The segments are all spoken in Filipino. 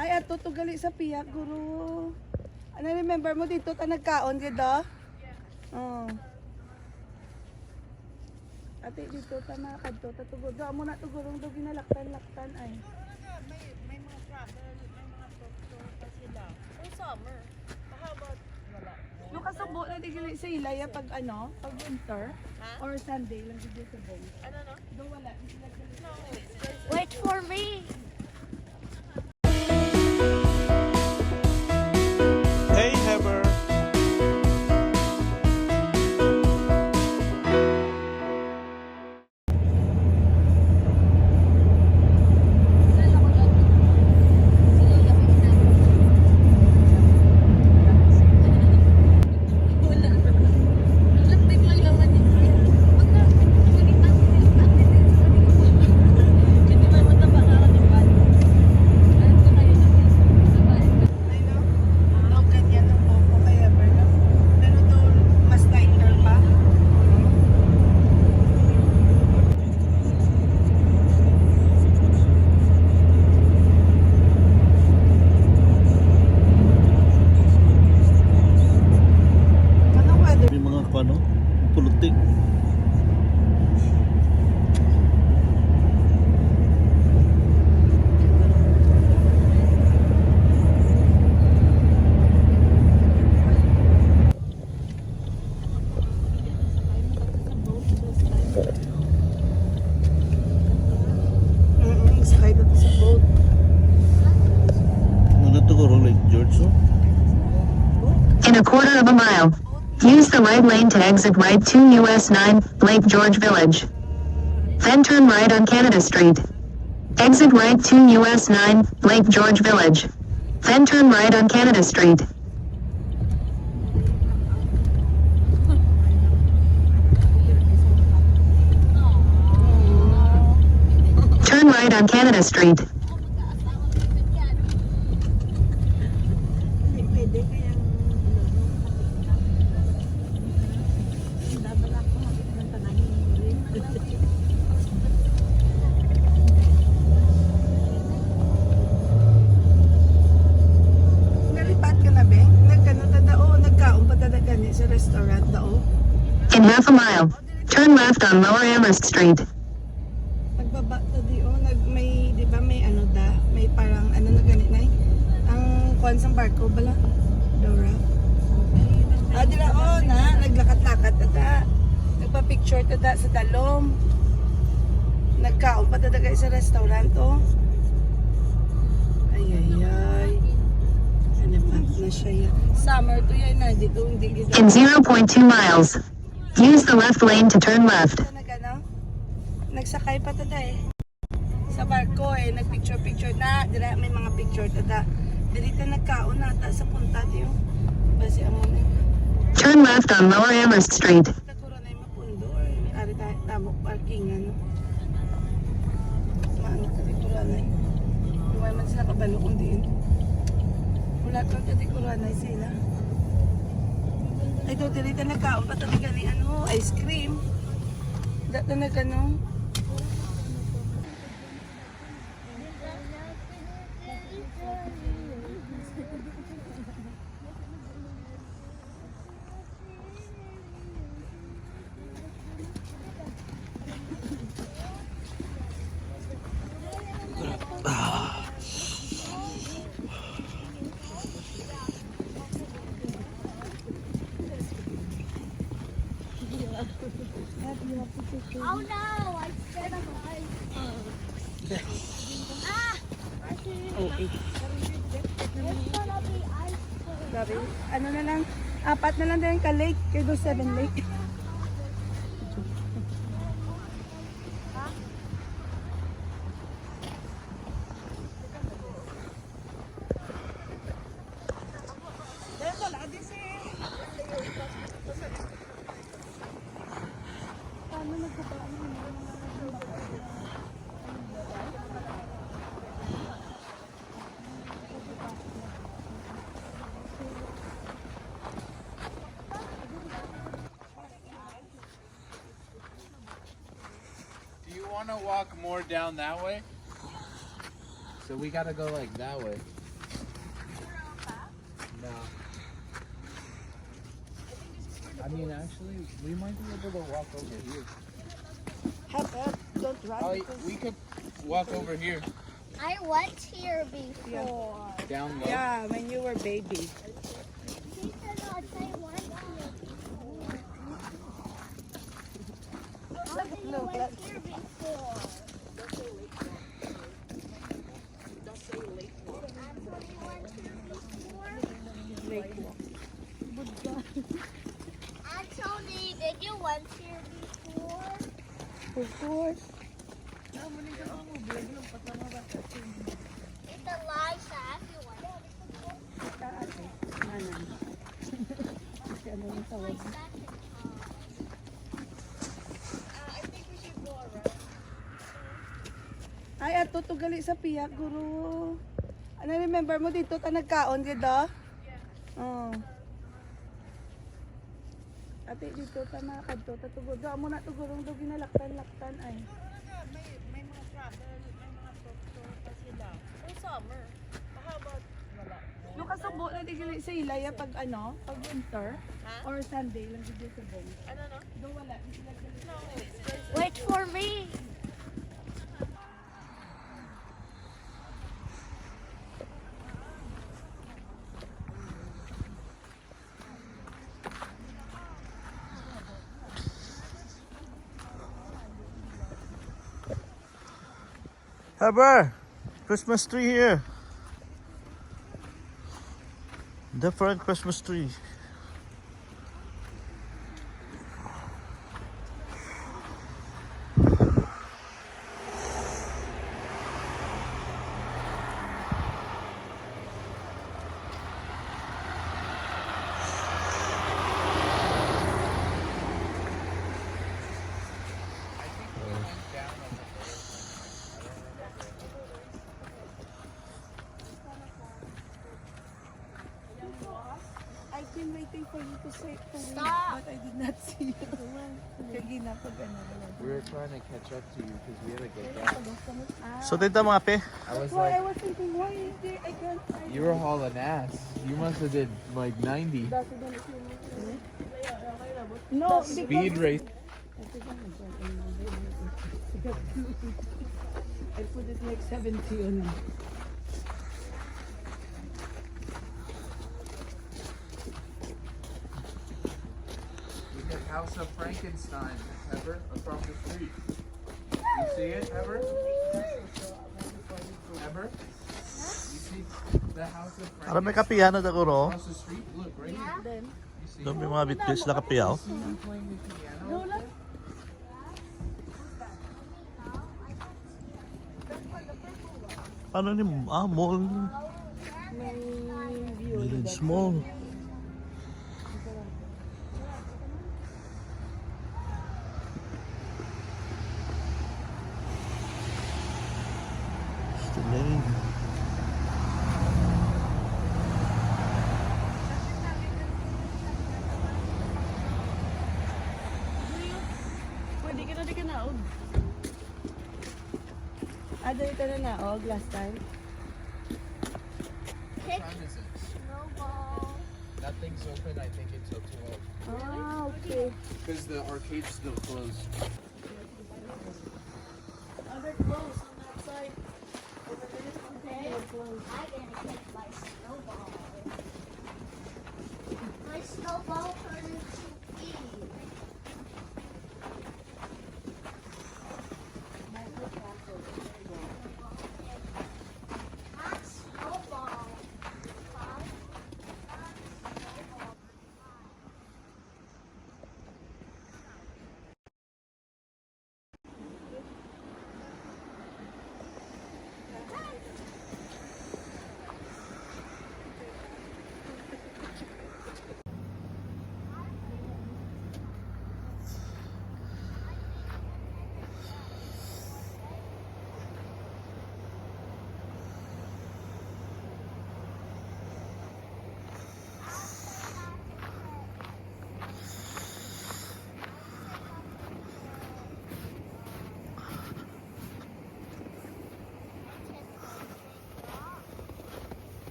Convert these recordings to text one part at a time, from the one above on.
Ay, ato to gali sa piyak, guru. Ano, remember mo dito ta nagkaon gida? Oh. Ate dito ta na kadto ta tugod. Do mo na tugurong do ginalaktan-laktan ay. May mga travel, may mga doctor pa sila. Oh, summer. How about wala? Yung kasubo na di gali sa ilaya pag ano, pag winter Ha? or Sunday lang dito sa bong. Ano no? Do wala. Di sila gali. No. Wait for me. Hey Heber. Ay no. No ganyan ng popo kaya pero pero do mas lighter pa. Anong weather? May mga ano, pulutik. Sakay dito sa boat. Nandito ko Lake George, oh. In a quarter of a mile, use the right lane to exit right to US 9, Lake George Village. Then turn right on Canada Street. Exit right to US 9, Lake George Village. Then turn right on Canada Street. Turn right on Canada Street. Pwede kaya dabalak ko magpunta na Nalipat ka na, Beng? Nagkano tadao, nagkaon pa gani sa restaurant dao. In half a mile, turn left on Lower Amherst Street. Pagbaba to di may di ba may ano da, may parang ano na gani na ang kuan sa barko bala. Dora. Dila na naglakat-lakat tada. Nagpa-picture tada sa dalom. Nagkaon pa tada guys sa restaurant oh. Ay ay ay. Ano pa na siya yan. Summer to yan na dito hindi gid. In 0.2 miles, use the left lane to turn left. Nagano? Nagsakay pa tada eh. Sa barko eh, nagpicture-picture na. Dira may mga picture tada. Dito nagkaon nata sa punta diyo. Basi amo na. Turn left on Lower Amherst Street. Katuro na yung mapundo or may ari tamok parking ano. Maano katikuran na yun. Huwag man sila kabalo kung diin. Wala kang katikuran na sila. Ay doon dito nagkaon pa tabi gani ano, ice cream. Dato na gano. Oh no! I said alive. Ah! Okay. It's gonna be ice cream. Grabe. Ano na lang, 4 na lang din ka lake, kaya doon 7 lake. want to walk more down that way. So we gotta go like that way. No. I mean, actually, we might be able to walk over here. Don't run. Oh, we could walk over here, I went here before. down low. Yeah, when you were baby. She said I went here before. I Look, went here before. Anthony went here before. Lake walk. Anthony, did you went here before? Of course. It's Eliza, everyone. My second time. I think we should go around. Ay, ato to gali sa piyak, guru. Ano, remember mo dito ta nagkaon gida? Oo. Ate, dito ta nakadto ta tugod. Mo na tugurong do ginalaktan-laktan ay. May mga travel, may mga doctor pa sila. For summer. How about wala? Yung kasubo na di gali sa ilaya pag ano, pag winter Ha? or Sunday lang dito sa bong. Ano no? Do wala di sila gali. No. Wait for me. Heber, Christmas tree here. Different Christmas tree. I've been waiting for you to say to me, Stop. but I did not see you. Kagina pag ano. We were trying to catch up to you because we had to get back. So dito mga pe. I was Why I like, was thinking, why is there? I can't. you were hauling ass. You must have did like 90. No, Speed race. I put it like 70 on it. We hit House of Frankenstein, Heber, across the street. You see it, Heber? Heber? You see the House of Para may Frankenstein kapihan na daguro. across the street? Look, right here. You see Doon may mga bitbis na kapiyaw. him playing the piano? Paano ni mall? Village Mall. It's the name. Pwede ka na di ka naog. Dali ka na naog last time. What time is it? Snowball. Nothing's open. I think until 12. Ah, okay. Because the arcade's still closed. Other close on that side. Okay. I'm gonna get my snowball. My snowball turned into Eve. Not snowball.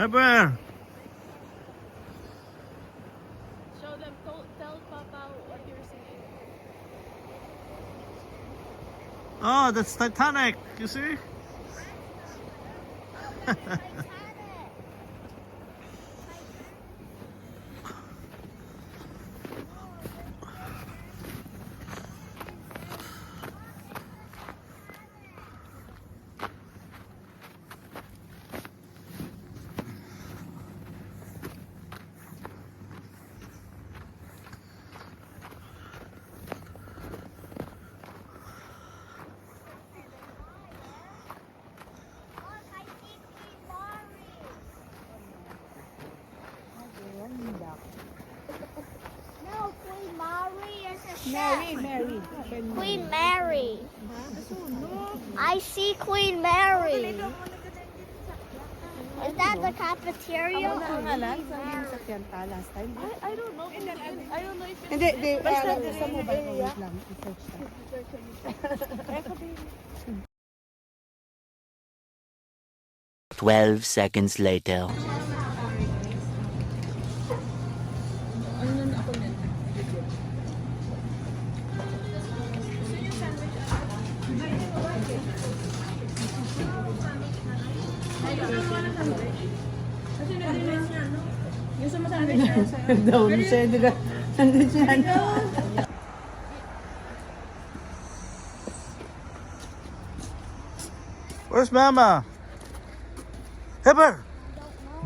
Heber! Show them, tell Papa what you're saying. Oh, that's Titanic. You see? No, Queen Mary is a ship. Mary. Queen Mary. I see Queen Mary. Is that the cafeteria? Ano or ang alam? Queen Saan yung Mary? sakyan ta last time? I don't know. I don't know if it's Hindi, Basta sa mobile ko area. lang. I-search ta. 12 seconds later. Daw ni siya, di ba? Nandun siya. Where's Mama? Heber!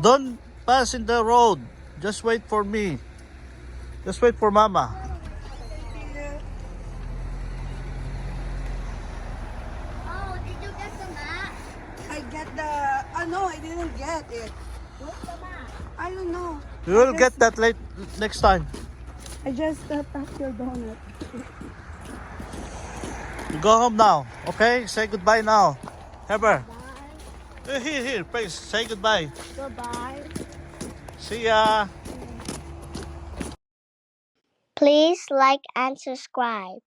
Don't pass in the road. Just wait for me. Just wait for Mama. Oh, did you get the map? I get the... no, I didn't get it. What's the map? I don't know. We will get that late next time. I just packed your donut. You go home now, okay? Say goodbye now. Heber. Here, please. Say goodbye. Goodbye. See ya. Please like and subscribe.